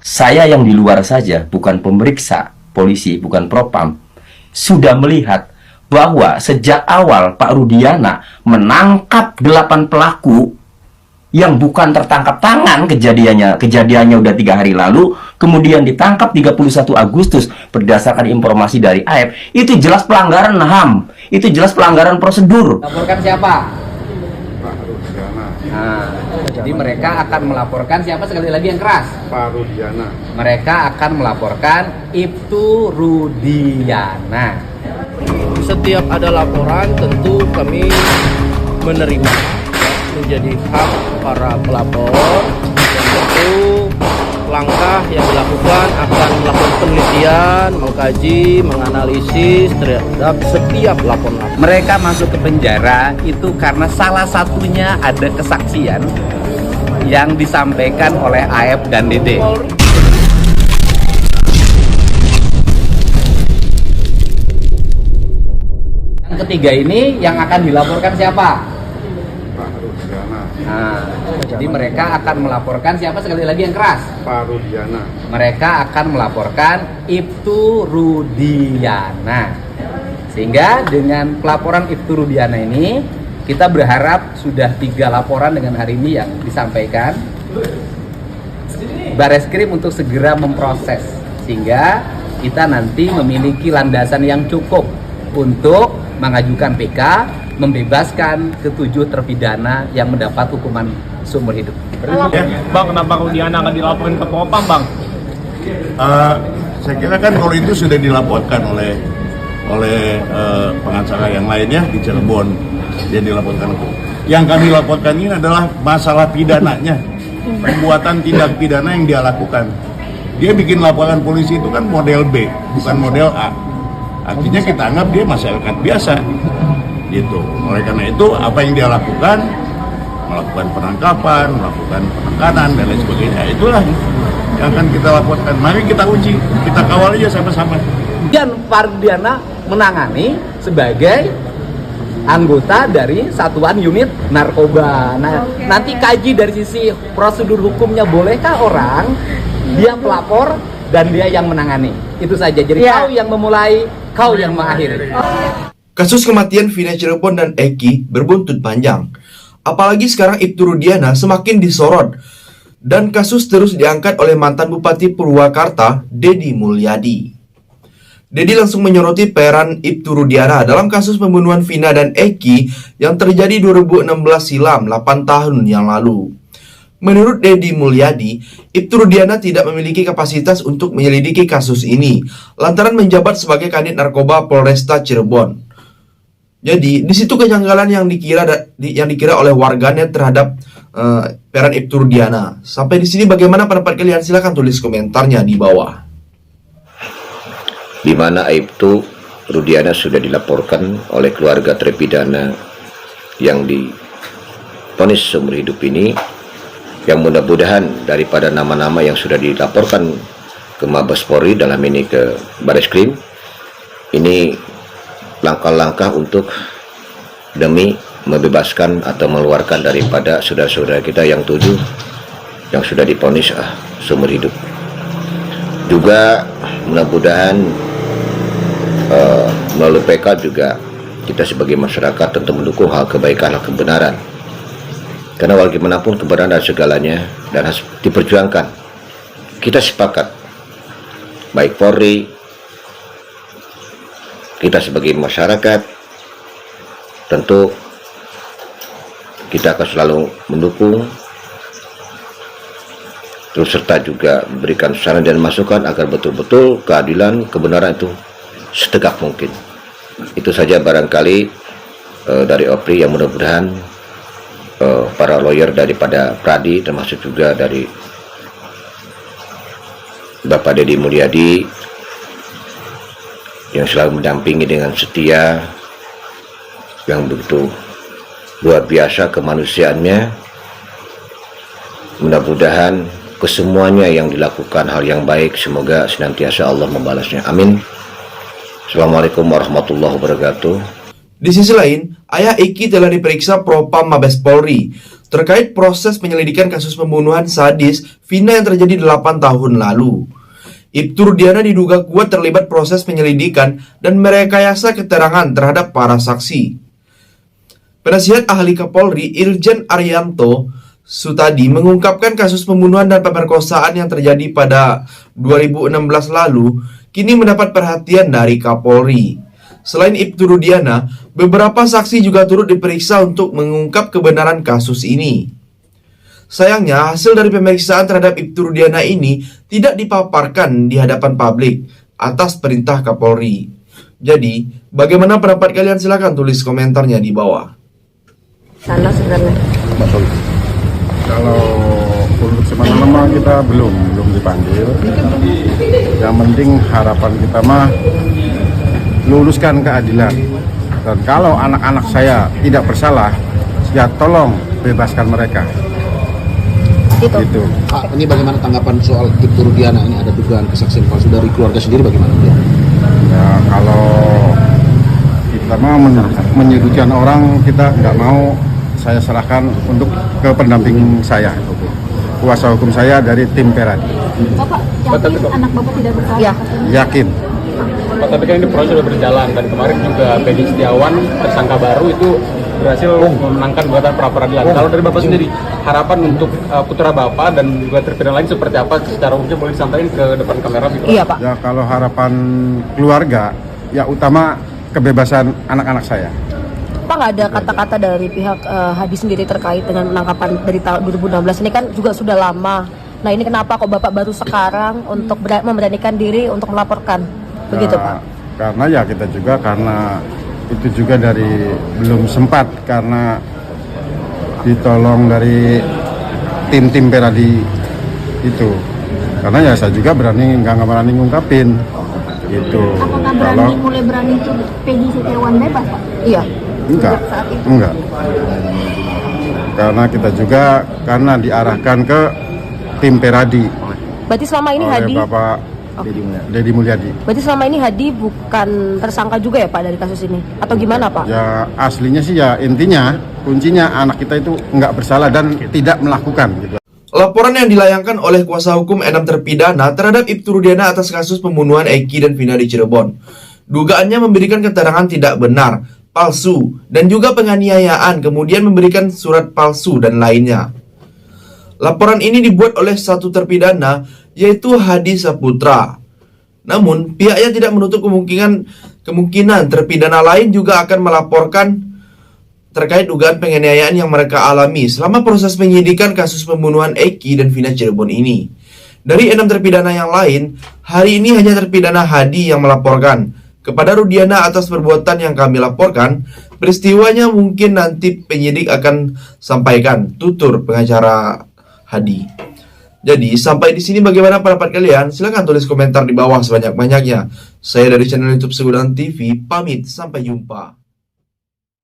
Saya yang di luar saja, bukan pemeriksa, polisi, bukan propam, sudah melihat bahwa sejak awal Pak Rudiana menangkap 8 pelaku yang bukan tertangkap tangan, kejadiannya udah 3 hari lalu, kemudian ditangkap 31 Agustus berdasarkan informasi dari AF, itu jelas pelanggaran HAM, itu jelas pelanggaran prosedur. Laporkan siapa? Pak Rudiana. Nah, jadi mereka akan melaporkan siapa, sekali lagi yang keras? Pak Rudiana. Mereka akan melaporkan Ibtu Rudiana. Setiap ada laporan tentu kami menerima, menjadi hak para pelapor, dan tentu langkah yang dilakukan akan melakukan penelitian, mengkaji, menganalisis terhadap setiap laporan. Mereka masuk ke penjara itu karena salah satunya ada kesaksian yang disampaikan oleh AF dan DD. Yang ketiga ini yang akan dilaporkan siapa? Pak Rudiana. Nah, jadi mereka akan melaporkan siapa, sekali lagi yang keras? Pak Rudiana. Mereka akan melaporkan Ibtu Rudiana. Sehingga dengan pelaporan Ibtu Rudiana ini, kita berharap sudah 3 laporan dengan hari ini yang disampaikan. Bareskrim untuk segera memproses, sehingga kita nanti memiliki landasan yang cukup untuk mengajukan PK, membebaskan ke-7 terpidana yang mendapat hukuman seumur hidup. Ya, Bang, kenapa Rudiana akan dilaporin ke Propam, Bang? Saya kira kan kalau itu sudah dilaporkan oleh pengacara yang lainnya di Cirebon, dia dilaporkan ke. Yang kami laporkan ini adalah masalah pidananya, perbuatan tindak pidana yang dia lakukan. Dia bikin laporan polisi itu kan model B, bukan model A. Artinya kita anggap dia masyarakat biasa, gitu. Oleh karena itu apa yang dia lakukan, melakukan penangkapan, melakukan penekanan dan lain sebagainya, itulah yang akan kita laporkan. Mari kita uji, kita kawal aja sama-sama. Dan Pak Rudiana menangani sebagai anggota dari satuan unit narkoba. Nah, nanti kaji dari sisi prosedur hukumnya, bolehkah orang dia pelapor dan dia yang menangani? Itu saja. Jadi kau yang memulai, kau yang mengakhiri. Kasus kematian Vina Cirebon dan Eki berbuntut panjang. Apalagi sekarang Ibtu Rudiana semakin disorot. Dan kasus terus diangkat oleh mantan Bupati Purwakarta, Deddy Mulyadi. Deddy langsung menyoroti peran Ibtu Rudiana dalam kasus pembunuhan Vina dan Eki yang terjadi 2016 silam, 8 tahun yang lalu. Menurut Deddy Mulyadi, Ibtu Rudiana tidak memiliki kapasitas untuk menyelidiki kasus ini, lantaran menjabat sebagai Kanit Narkoba Polresta Cirebon. Jadi, di situ kejanggalan yang dikira oleh warganet terhadap peran Ibtu Rudiana. Sampai di sini bagaimana pendapat kalian? Silahkan tulis komentarnya di bawah. Di mana Ibtu Rudiana sudah dilaporkan oleh keluarga terpidana yang divonis seumur hidup ini, yang mudah-mudahan daripada nama-nama yang sudah dilaporkan ke Mabes Polri, dalam ini ke Bareskrim, ini langkah-langkah untuk demi membebaskan atau mengeluarkan daripada saudara-saudara kita yang 7 yang sudah divonis seumur hidup. Juga mudah-mudahan melalui PK juga kita sebagai masyarakat tentu mendukung hal kebaikan, hal kebenaran, karena bagaimanapun kebenaran dan segalanya dan harus diperjuangkan. Kita sepakat, baik Polri, kita sebagai masyarakat, tentu kita akan selalu mendukung, terus serta juga memberikan saran dan masukan agar betul-betul keadilan, kebenaran itu setegak mungkin. Itu saja barangkali dari Opri, yang mudah-mudahan para lawyer daripada Pradi, termasuk juga dari Bapak Deddy Mulyadi yang selalu mendampingi dengan setia, yang begitu luar biasa kemanusiaannya. Mudah-mudahan kesemuanya yang dilakukan hal yang baik, semoga senantiasa Allah membalasnya. Amin. Assalamualaikum warahmatullahi wabarakatuh. Di sisi lain, ayah Eki telah diperiksa Propam Mabes Polri terkait proses penyelidikan kasus pembunuhan sadis Vina yang terjadi 8 tahun lalu. Ibtu Rudiana diduga kuat terlibat proses penyelidikan dan merekayasa keterangan terhadap para saksi. Penasihat ahli Kapolri Irjen Arianto Sutadi mengungkapkan kasus pembunuhan dan pemerkosaan yang terjadi pada 2016 lalu kini mendapat perhatian dari Kapolri. Selain Ibtu Rudiana, beberapa saksi juga turut diperiksa untuk mengungkap kebenaran kasus ini. Sayangnya, hasil dari pemeriksaan terhadap Ibtu Rudiana ini tidak dipaparkan di hadapan publik atas perintah Kapolri. Jadi, bagaimana pendapat kalian? Silahkan tulis komentarnya di bawah. Sana sebenarnya. Kalau untuk sementara kita belum dipanggil. Yang penting harapan kita mah luluskan keadilan. Dan kalau anak-anak saya tidak bersalah, ya tolong bebaskan mereka. Gitu. Pak, ini bagaimana tanggapan soal Ibtu Rudiana? Ini ada dugaan kesaksian palsu dari keluarga sendiri, bagaimana? Ya, kalau kita mau menyudutkan orang, kita nggak mau. Saya serahkan untuk ke pendamping saya, kuasa hukum saya dari tim Peradi. Bapak yakin anak Bapak tidak bersalah? Ya. Yakin. Pak, tapi kan ini proses sudah berjalan dan kemarin juga Pedi Setiawan tersangka baru itu berhasil memenangkan gugatan pra peradilan. Kalau dari Bapak sendiri, harapan untuk putra Bapak dan juga terpidana lain seperti apa? Secara umumnya boleh disampaikan ke depan kamera? Iya, Pak. Ya, kalau harapan keluarga, ya utama kebebasan anak-anak saya. Pak, nggak ada kata-kata dari pihak Hadi sendiri terkait dengan penangkapan dari tahun 2016 ini kan juga sudah lama. Nah, ini kenapa kok Bapak baru sekarang untuk memberanikan diri untuk melaporkan? Begitu, Pak? Karena ya kita juga karena itu juga dari belum sempat karena ditolong dari tim Peradi itu. Karena ya saya juga nggak berani ngungkapin gitu. Apakah mulai berani itu Pedi Setiawan bebas, Pak? Iya. Enggak. Karena kita juga diarahkan ke tim Peradi. Berarti selama ini oleh Hadi Bapak Deddy Mulyadi. Berarti selama ini Hadi bukan tersangka juga ya, Pak, dari kasus ini? Atau gimana, Pak? Ya aslinya sih ya intinya kuncinya anak kita itu nggak bersalah dan tidak melakukan gitu. Laporan yang dilayangkan oleh kuasa hukum 6 terpidana terhadap Ibtu Rudiana atas kasus pembunuhan Eki dan Vina di Cirebon. Dugaannya memberikan keterangan tidak benar, palsu, dan juga penganiayaan, kemudian memberikan surat palsu dan lainnya. Laporan ini dibuat oleh satu terpidana, yaitu Hadi Saputra. Namun, pihaknya tidak menutup kemungkinan terpidana lain juga akan melaporkan terkait dugaan penganiayaan yang mereka alami selama proses penyidikan kasus pembunuhan Eki dan Vina Cirebon ini. Dari 6 terpidana yang lain, hari ini hanya terpidana Hadi yang melaporkan kepada Rudiana atas perbuatan yang kami laporkan. Peristiwanya mungkin nanti penyidik akan sampaikan, tutur pengacara Hadi. Jadi sampai di sini bagaimana pendapat kalian? Silahkan tulis komentar di bawah sebanyak-banyaknya. Saya dari channel YouTube Segudan TV pamit, sampai jumpa.